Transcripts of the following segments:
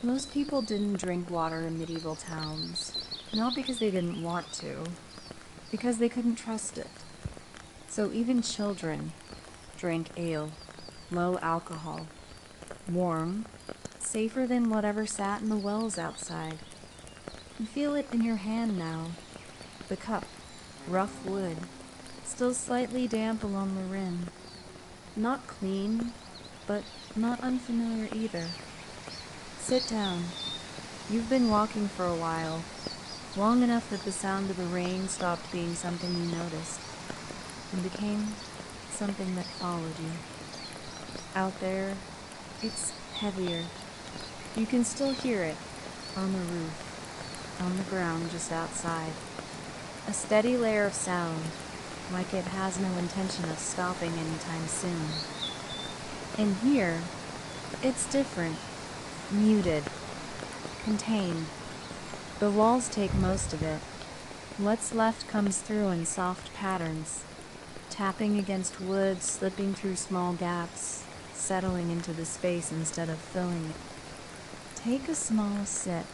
Most people didn't drink water in medieval towns, not because they didn't want to, because they couldn't trust it. So even children drank ale, low alcohol, warm, safer than whatever sat in the wells outside. You feel it in your hand now. The cup, rough wood, still slightly damp along the rim. Not clean, but not unfamiliar either. Sit down. You've been walking for a while, long enough that the sound of the rain stopped being something you noticed and became something that followed you. Out there, it's heavier. You can still hear it on the roof, on the ground just outside. A steady layer of sound, like it has no intention of stopping anytime soon. And here, it's different, muted, contained. The walls take most of it. What's left comes through in soft patterns, tapping against wood, slipping through small gaps, settling into the space instead of filling it. Take a small sip.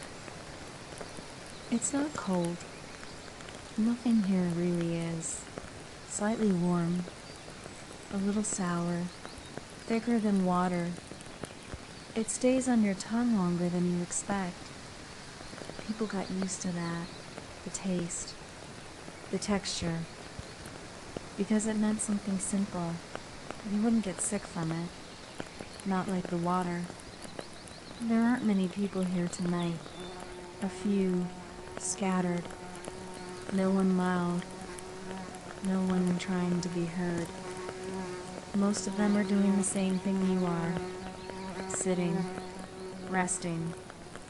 It's not cold. Nothing here really is. Slightly warm, a little sour, thicker than water. It stays on your tongue longer than you expect. People got used to that, the taste, the texture, because it meant something simple. You wouldn't get sick from it, not like the water. There aren't many people here tonight. A few, scattered. No one loud. No one trying to be heard. Most of them are doing the same thing you are. Sitting, resting,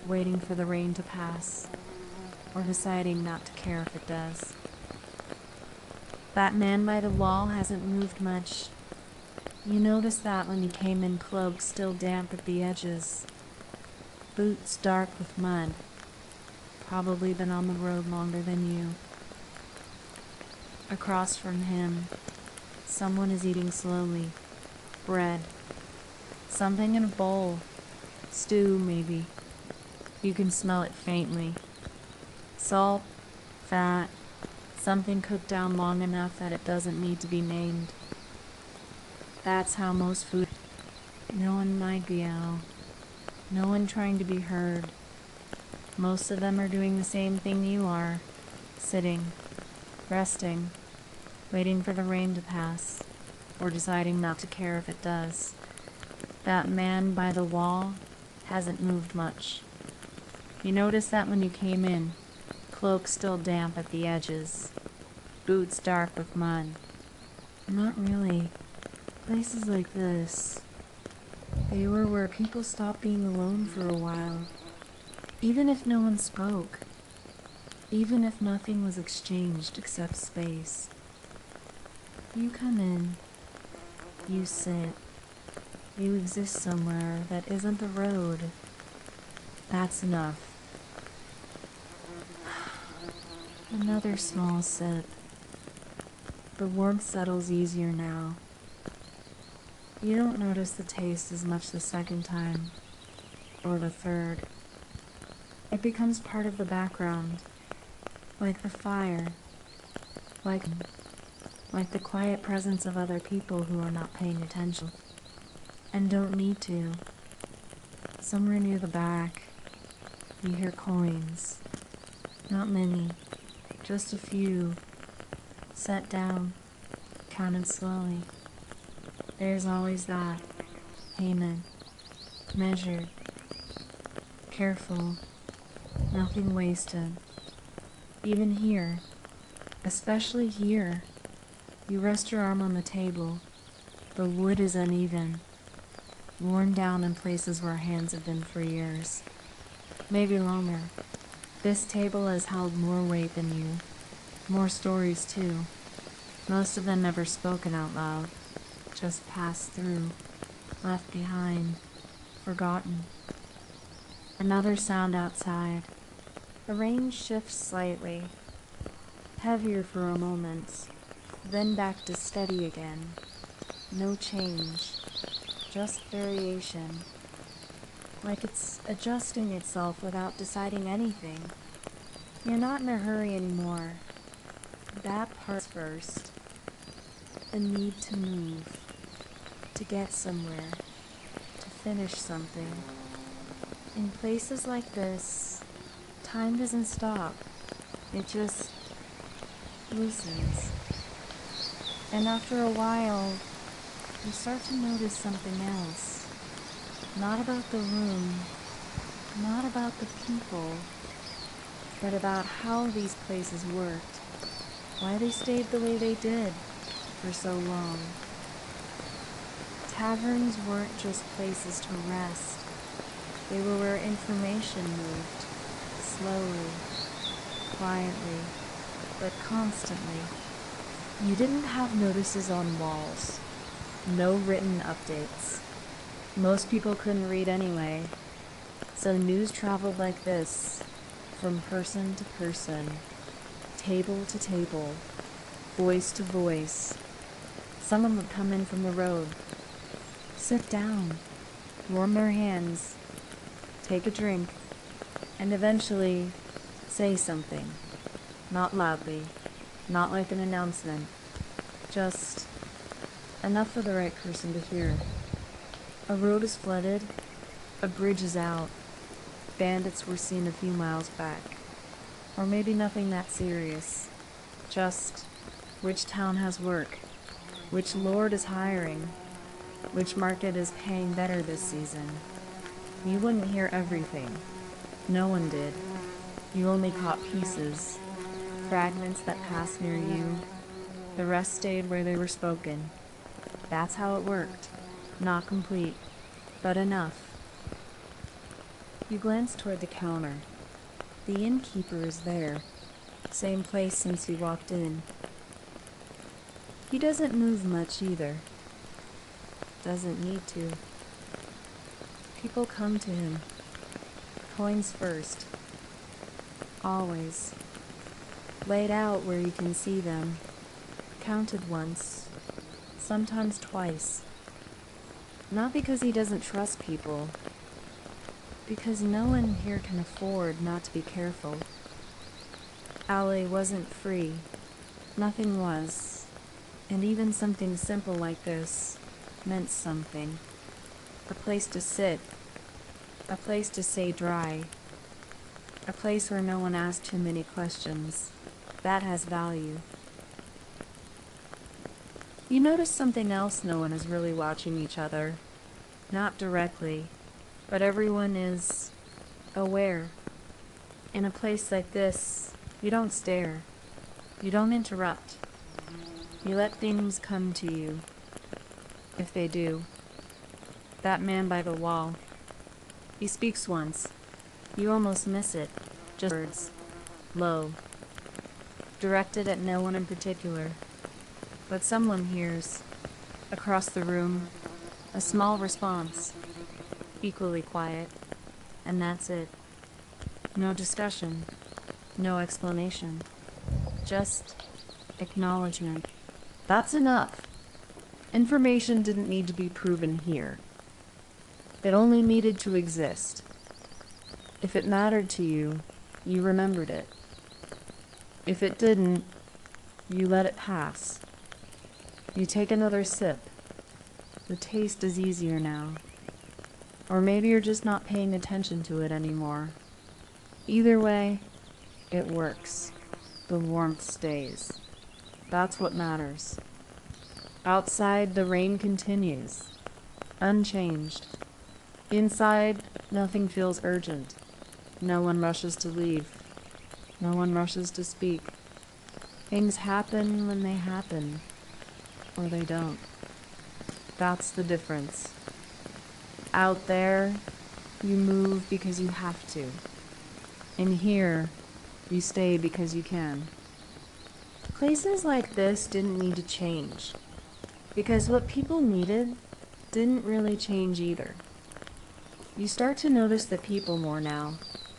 waiting for the rain to pass, or deciding not to care if it does. That man by the wall hasn't moved much. You noticed that when he came in, cloak still damp at the edges. Boots dark with mud. Probably been on the road longer than you. Across from him, someone is eating slowly. Bread. Something in a bowl. Stew, maybe. You can smell it faintly. Salt, fat, something cooked down long enough that it doesn't need to be named. That's how most food. No one might be out. No one trying to be heard. Most of them are doing the same thing you are. Sitting, resting, waiting for the rain to pass, or deciding not to care if it does. That man by the wall hasn't moved much. You noticed that when you came in, cloak still damp at the edges, boots dark with mud. Not really. Places like this, they were where people stopped being alone for a while. Even if no one spoke, even if nothing was exchanged except space. You come in, you sit, you exist somewhere that isn't the road. That's enough. Another small sip. The warmth settles easier now. You don't notice the taste as much the second time, or the third. It becomes part of the background, like the fire, like the quiet presence of other people who are not paying attention, and don't need to. Somewhere near the back, you hear coins. Not many, just a few, set down, counted slowly. There's always that, payment, measured, careful, nothing wasted. Even here, especially here, you rest your arm on the table. The wood is uneven, worn down in places where hands have been for years, maybe longer. This table has held more weight than you, more stories too. Most of them never spoken out loud, just passed through, left behind, forgotten. Another sound outside. The rain shifts slightly, heavier for a moment, then back to steady again. No change, just variation. like it's adjusting itself without deciding anything. You're not in a hurry anymore. That part's first. A need to move, to get somewhere, to finish something. In places like this, time doesn't stop. It just loosens. And after a while, you start to notice something else. Not about the room, not about the people, but about how these places worked, why they stayed the way they did for so long. Taverns weren't just places to rest. They were where information moved, slowly, quietly, but constantly. You didn't have notices on walls, no written updates. Most people couldn't read anyway, so news traveled like this, from person to person, table to table, voice to voice. Someone would come in from the road, sit down, warm their hands, take a drink, and eventually say something. Not loudly, not like an announcement, just enough for the right person to hear. A road is flooded, a bridge is out, bandits were seen a few miles back. Or maybe nothing that serious, just which town has work, which lord is hiring, which market is paying better this season. You wouldn't hear everything. No one did. You only caught pieces, fragments that passed near you. The rest stayed where they were spoken. That's how it worked. Not complete, but enough. You glance toward the counter. The innkeeper is there. Same place since you walked in. He doesn't move much either. Doesn't need to. People come to him. Coins first. Always. Laid out where you can see them. Counted once. Sometimes twice. Not because he doesn't trust people. Because no one here can afford not to be careful. Alley wasn't free. Nothing was. And even something simple like this meant something. A place to sit. A place to stay dry. A place where no one asked too many questions. That has value. You notice something else. No one is really watching each other. Not directly, but everyone is aware. In a place like this, you don't stare. You don't interrupt. You let things come to you. If they do. That man by the wall. He speaks once. You almost miss it. Just words. Low. Directed at no one in particular. But someone hears. Across the room. A small response. Equally quiet. And that's it. No discussion. No explanation. Just acknowledgement. That's enough. Information didn't need to be proven here. It only needed to exist. If it mattered to you, you remembered it. If it didn't, you let it pass. You take another sip. The taste is easier now. Or maybe you're just not paying attention to it anymore. Either way, it works. The warmth stays. That's what matters. Outside, the rain continues, unchanged. Inside, nothing feels urgent. No one rushes to leave. No one rushes to speak. Things happen when they happen, or they don't. That's the difference. Out there, you move because you have to. In here, you stay because you can. Places like this didn't need to change, because what people needed didn't really change either. You start to notice the people more now,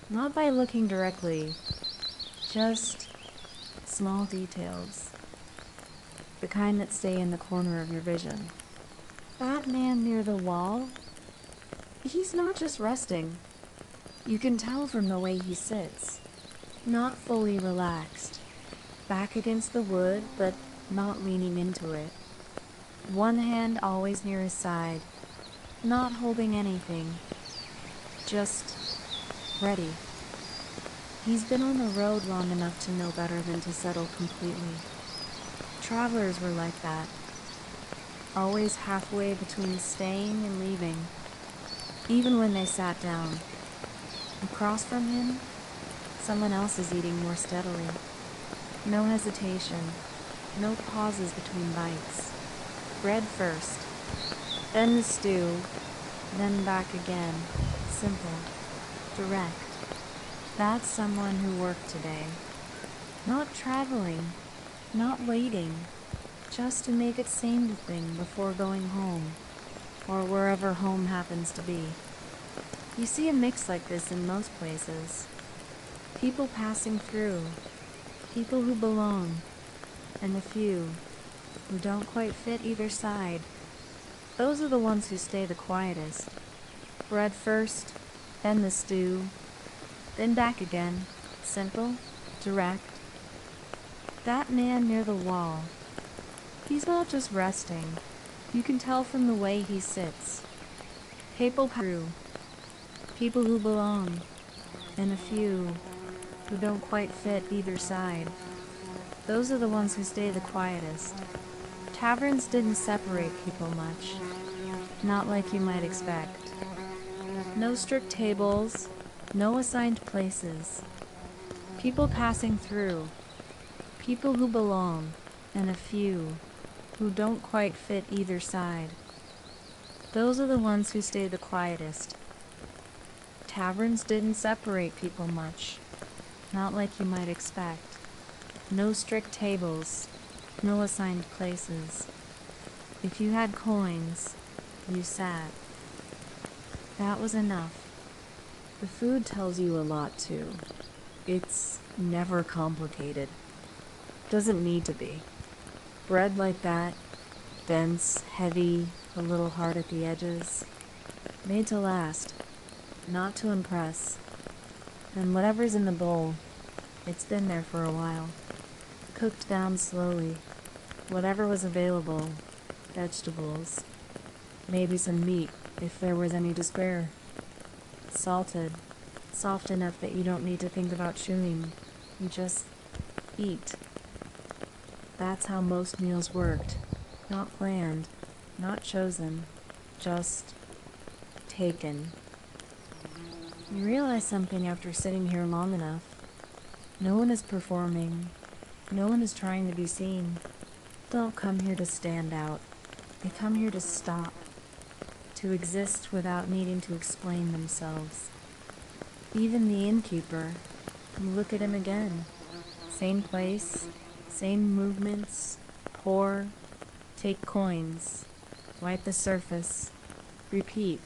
not by looking directly, just small details. The kind that stay in the corner of your vision. That man near the wall, He's not just resting. You can tell from the way he sits. Not fully relaxed. Back against the wood, but not leaning into it. One hand always near his side. Not holding anything. Just ready. He's been on the road long enough to know better than to settle completely. Travelers were like that. Always halfway between staying and leaving. Even when they sat down. Across from him, someone else is eating more steadily. No hesitation. No pauses between bites. Bread first. Then the stew. Then back again. Simple. Direct. That's someone who worked today. Not traveling. Not waiting. Just to make it same to thing before going home. Or wherever home happens to be. You see a mix like this in most places. People passing through. People who belong. And a few who don't quite fit either side. Those are the ones who stay the quietest. Bread first, then the stew, then back again. Simple, direct. That man near the wall, he's not just resting. You can tell from the way he sits. People through. People who belong. And a few who don't quite fit either side. Those are the ones who stay the quietest. Taverns didn't separate people much. Not like you might expect. No strict tables, no assigned places. People passing through. People who belong, and a few who don't quite fit either side. Those are the ones who stay the quietest. Taverns didn't separate people much. Not like you might expect. No strict tables, no assigned places. If you had coins, you sat. That was enough. The food tells you a lot too. It's never complicated. Doesn't need to be. Bread like that, dense, heavy, a little hard at the edges. Made to last, not to impress. And whatever's in the bowl, it's been there for a while. Cooked down slowly. Whatever was available, vegetables. Maybe some meat, if there was any to spare. Salted, soft enough that you don't need to think about chewing. You just eat. That's how most meals worked. Not planned, not chosen, just taken. You realize something after sitting here long enough. No one is performing. No one is trying to be seen. Don't come here to stand out. They come here to stop. To exist without needing to explain themselves. Even the innkeeper. You look at him again. Same place, same movements. Pour, take coins, wipe the surface, repeat.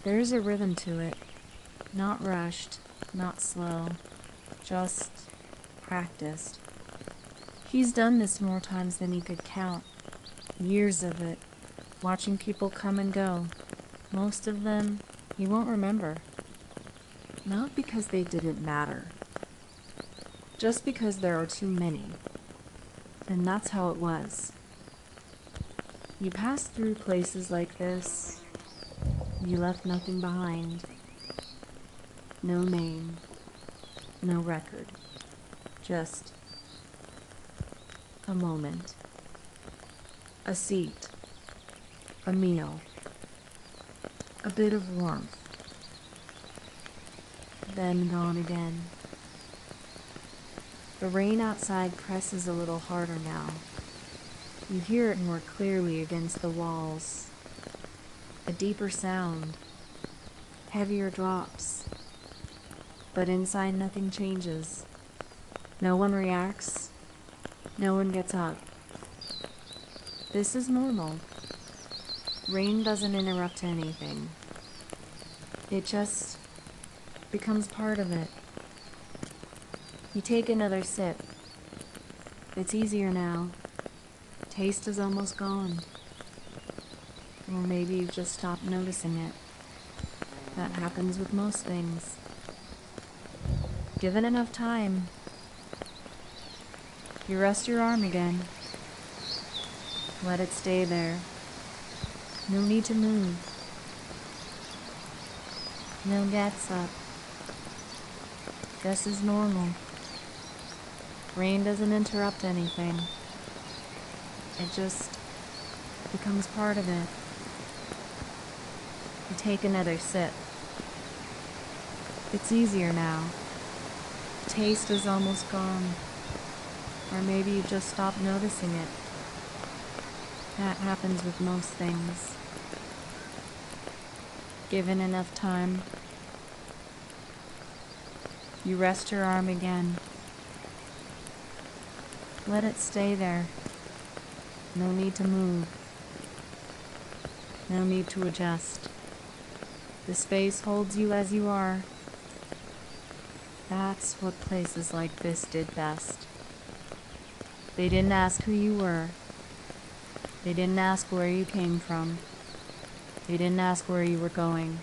There's a rhythm to it. Not rushed, not slow, just practiced. He's done this more times than he could count. Years of it, watching people come and go. Most of them he won't remember. Not because they didn't matter. Just because there are too many. And that's how it was. You passed through places like this. You left nothing behind. No name. No record. Just a moment. A seat. A meal. A bit of warmth. Then gone again. The rain outside presses a little harder now. You hear it more clearly against the walls. A deeper sound. Heavier drops. But inside nothing changes. No one reacts. No one gets up. This is normal. Rain doesn't interrupt anything. It just becomes part of it. You take another sip. It's easier now. Taste is almost gone. Or maybe you've just stopped noticing it. That happens with most things. Given enough time, you rest your arm again. Let it stay there. No need to move. No gets up. This is normal. Rain doesn't interrupt anything. It just becomes part of it. You take another sip. It's easier now. The taste is almost gone. Or maybe you just stopped noticing it. That happens with most things. Given enough time, you rest your arm again. Let it stay there. No need to move. No need to adjust. The space holds you as you are. That's what places like this did best. They didn't ask who you were. They didn't ask where you came from. They didn't ask where you were going.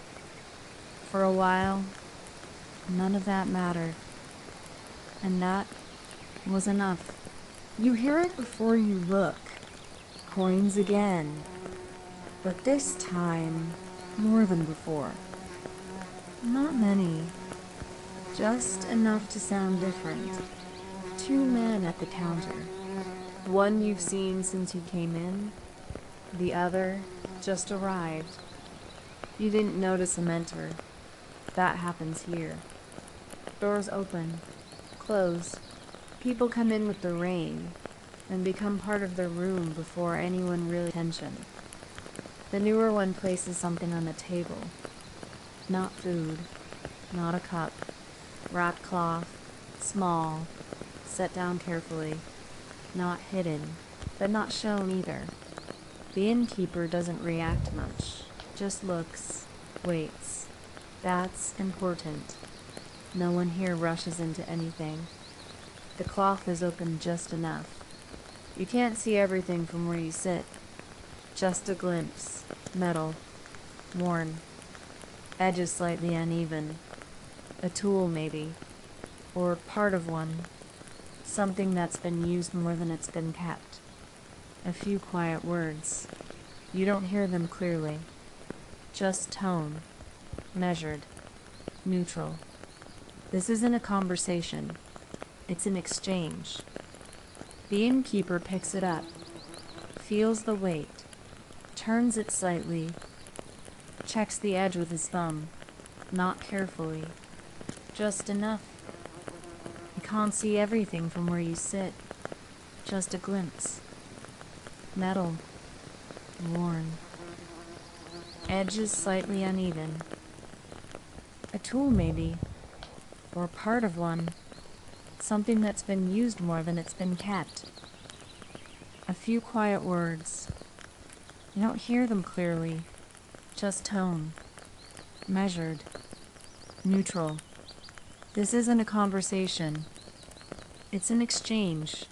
For a while, none of that mattered. And that was enough. You hear it before you look. Coins again. But this time, more than before. Not many. Just enough to sound different. 2 men at the counter. One you've seen since you came in. The other just arrived. You didn't notice him enter. That happens here. Doors open, close. People come in with the rain and become part of the room before anyone really pays attention. The newer one places something on the table. Not food, not a cup. Wrapped cloth, small, set down carefully. Not hidden, but not shown either. The innkeeper doesn't react much, just looks, waits. That's important. No one here rushes into anything. The cloth is open just enough. You can't see everything from where you sit. Just a glimpse. Metal. Worn. Edges slightly uneven. A tool, maybe. Or part of one. Something that's been used more than it's been kept. A few quiet words. You don't hear them clearly. Just tone. Measured. Neutral. This isn't a conversation. It's an exchange. The innkeeper picks it up. Feels the weight. Turns it slightly. Checks the edge with his thumb. Not carefully. Just enough. You can't see everything from where you sit. Just a glimpse. Metal. Worn. Edges slightly uneven. A tool, maybe. Or part of one. Something that's been used more than it's been kept. A few quiet words. You don't hear them clearly. Just tone. Measured. Neutral. This isn't a conversation. It's an exchange.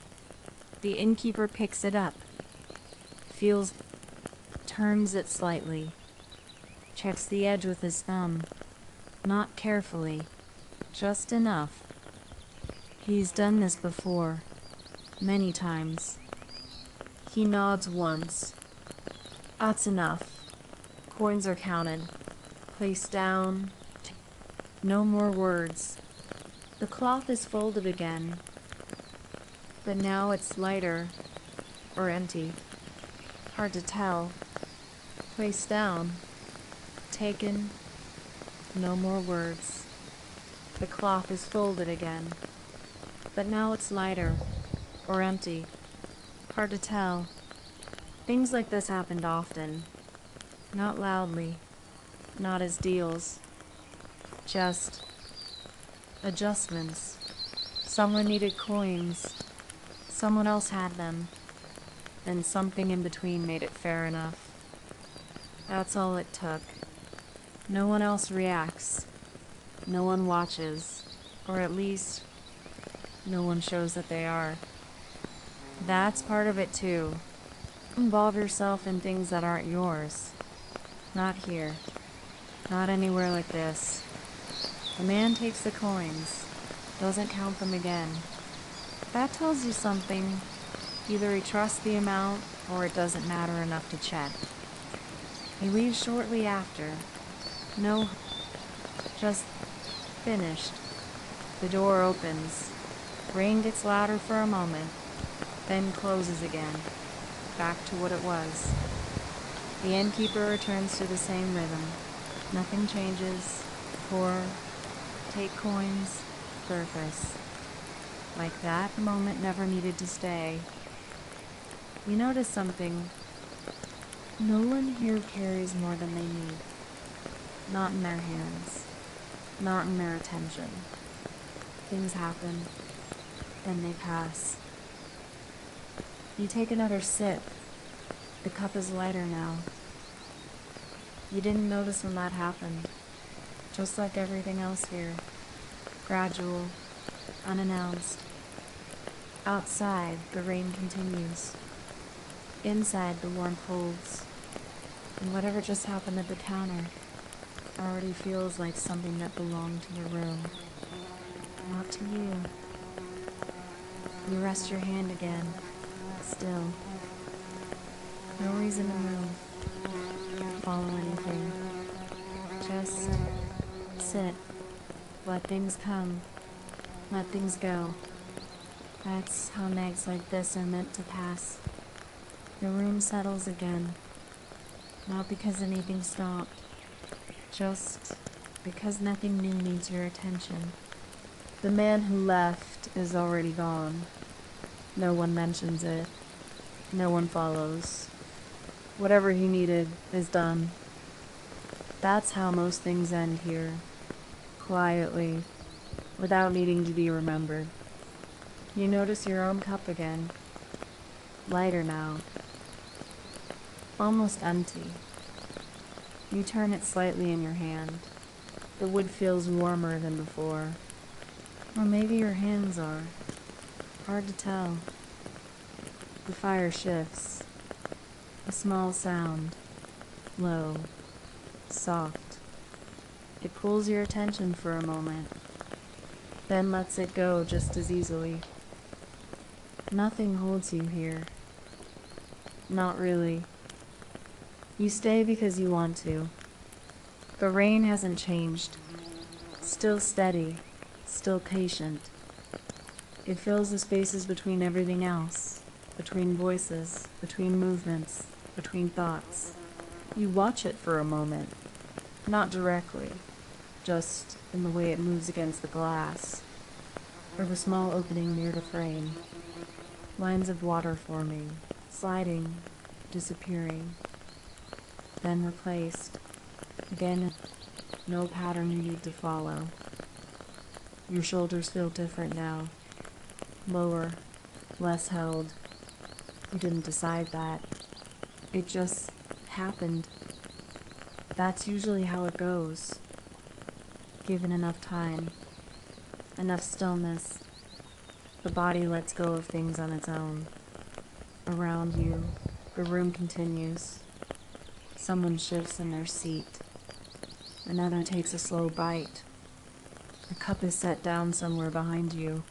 The innkeeper picks it up. Feels, turns it slightly. Checks the edge with his thumb. Not carefully. Just enough. He's done this before. Many times. He nods once. That's enough. Coins are counted. Placed down. No more words. The cloth is folded again. But now it's lighter. Or empty. Hard to tell. Placed down. Taken. No more words. The cloth is folded again. But now it's lighter. Or empty. Hard to tell. Things like this happened often. Not loudly. Not as deals. Just adjustments. Someone needed coins. Someone else had them. And something in between made it fair enough. That's all it took. No one else reacts. No one watches. Or at least, no one shows that they are. That's part of it too. Involve yourself in things that aren't yours. Not here. Not anywhere like this. The man takes the coins, doesn't count them again. That tells you something. Either he trusts the amount, or it doesn't matter enough to check. He leaves shortly after. No, just finished. The door opens. Rain gets louder for a moment, then closes again, back to what it was. The innkeeper returns to the same rhythm. Nothing changes. Pour, take coins, surface. Like that moment never needed to stay. You notice something. No one here carries more than they need. Not in their hands. Not in their attention. Things happen, then they pass. You take another sip. The cup is lighter now. You didn't notice when that happened. Just like everything else here. Gradual, unannounced. Outside, the rain continues. Inside, the warmth holds. And whatever just happened at the counter already feels like something that belonged to the room. Not to you. You rest your hand again. Still. No reason to move. Follow anything. Just sit. Let things come. Let things go. That's how nights like this are meant to pass. The room settles again. Not because anything stopped. Just because nothing new needs your attention. The man who left is already gone. No one mentions it. No one follows. Whatever he needed is done. That's how most things end here. Quietly, without needing to be remembered. You notice your own cup again. Lighter now. Almost empty. You turn it slightly in your hand. The wood feels warmer than before. Or maybe your hands are. Hard to tell. The fire shifts. A small sound. Low. Soft. It pulls your attention for a moment. Then lets it go just as easily. Nothing holds you here. Not really. You stay because you want to. The rain hasn't changed. Still steady. Still patient. It fills the spaces between everything else. Between voices. Between movements. Between thoughts. You watch it for a moment. Not directly. Just in the way it moves against the glass. Or the small opening near the frame. Lines of water forming. Sliding. Disappearing. Then replaced. Again, no pattern you need to follow. Your shoulders feel different now. Lower, less held. You didn't decide that. It just happened. That's usually how it goes. Given enough time, enough stillness, the body lets go of things on its own. Around you, the room continues. Someone shifts in their seat. Another takes a slow bite. A cup is set down somewhere behind you.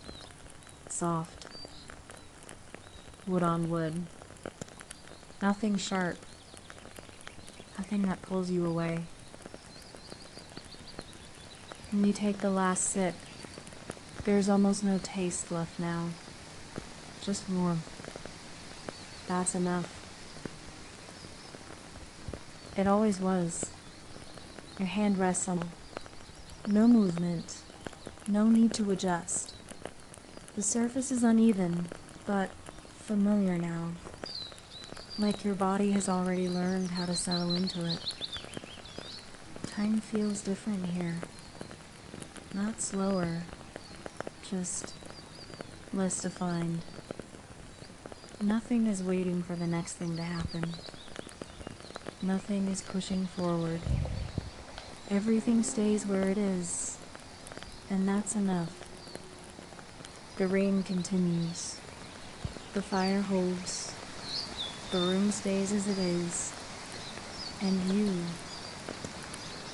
Soft. Wood on wood. Nothing sharp. Nothing that pulls you away. When you take the last sip, there's almost no taste left now. Just warmth. That's enough. It always was. Your hand rests on. No movement. No need to adjust. The surface is uneven, but familiar now. Like your body has already learned how to settle into it. Time feels different here. Not slower. Just less defined. Nothing is waiting for the next thing to happen. Nothing is pushing forward. Everything stays where it is, and that's enough. The rain continues. The fire holds. The room stays as it is. And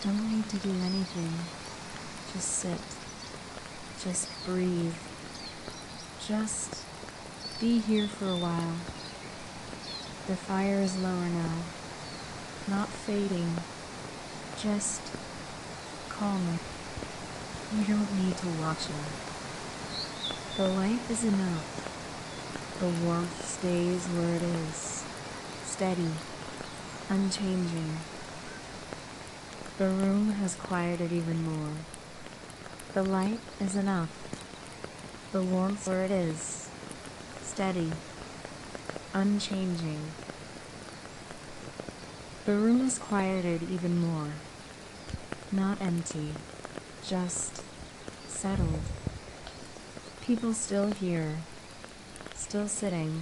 Don't need to do anything. Just sit. Just breathe. Just be here for a while. The fire is lower now. Not fading. Just calmer. You don't need to watch it. The light is enough. The warmth stays where it is. Steady. Unchanging. The room has quieted even more. The light is enough. The warmth where it is. Steady. Unchanging. The room is quieted even more. Not empty. Just settled. People still here. Still sitting.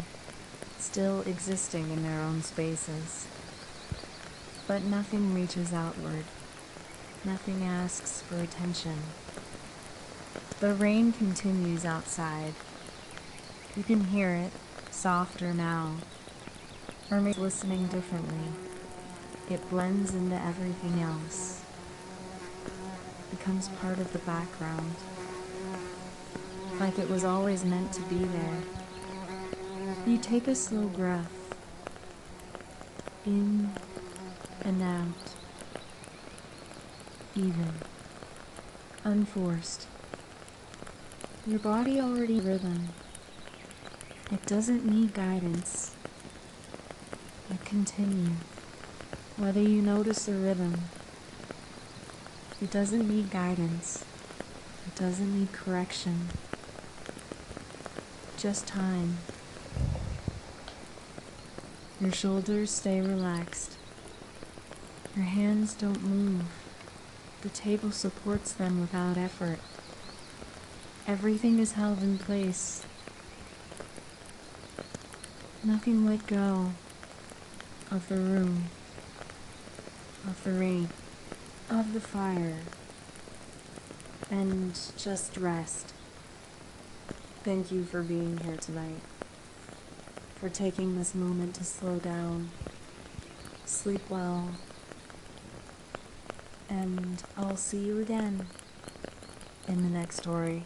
Still existing in their own spaces. But nothing reaches outward. Nothing asks for attention. The rain continues outside. You can hear it, softer now, or maybe listening differently. It blends into everything else. Becomes part of the background. Like it was always meant to be there. You take a slow breath. In and out. Even. Unforced. Your body already rhythm. It doesn't need guidance. You continue. Whether you notice the rhythm. It doesn't need guidance. It doesn't need correction. Just time. Your shoulders stay relaxed. Your hands don't move. The table supports them without effort. Everything is held in place. Nothing let go of the room, of the rain, of the fire, and just rest. Thank you for being here tonight, for taking this moment to slow down, sleep well, and I'll see you again in the next story.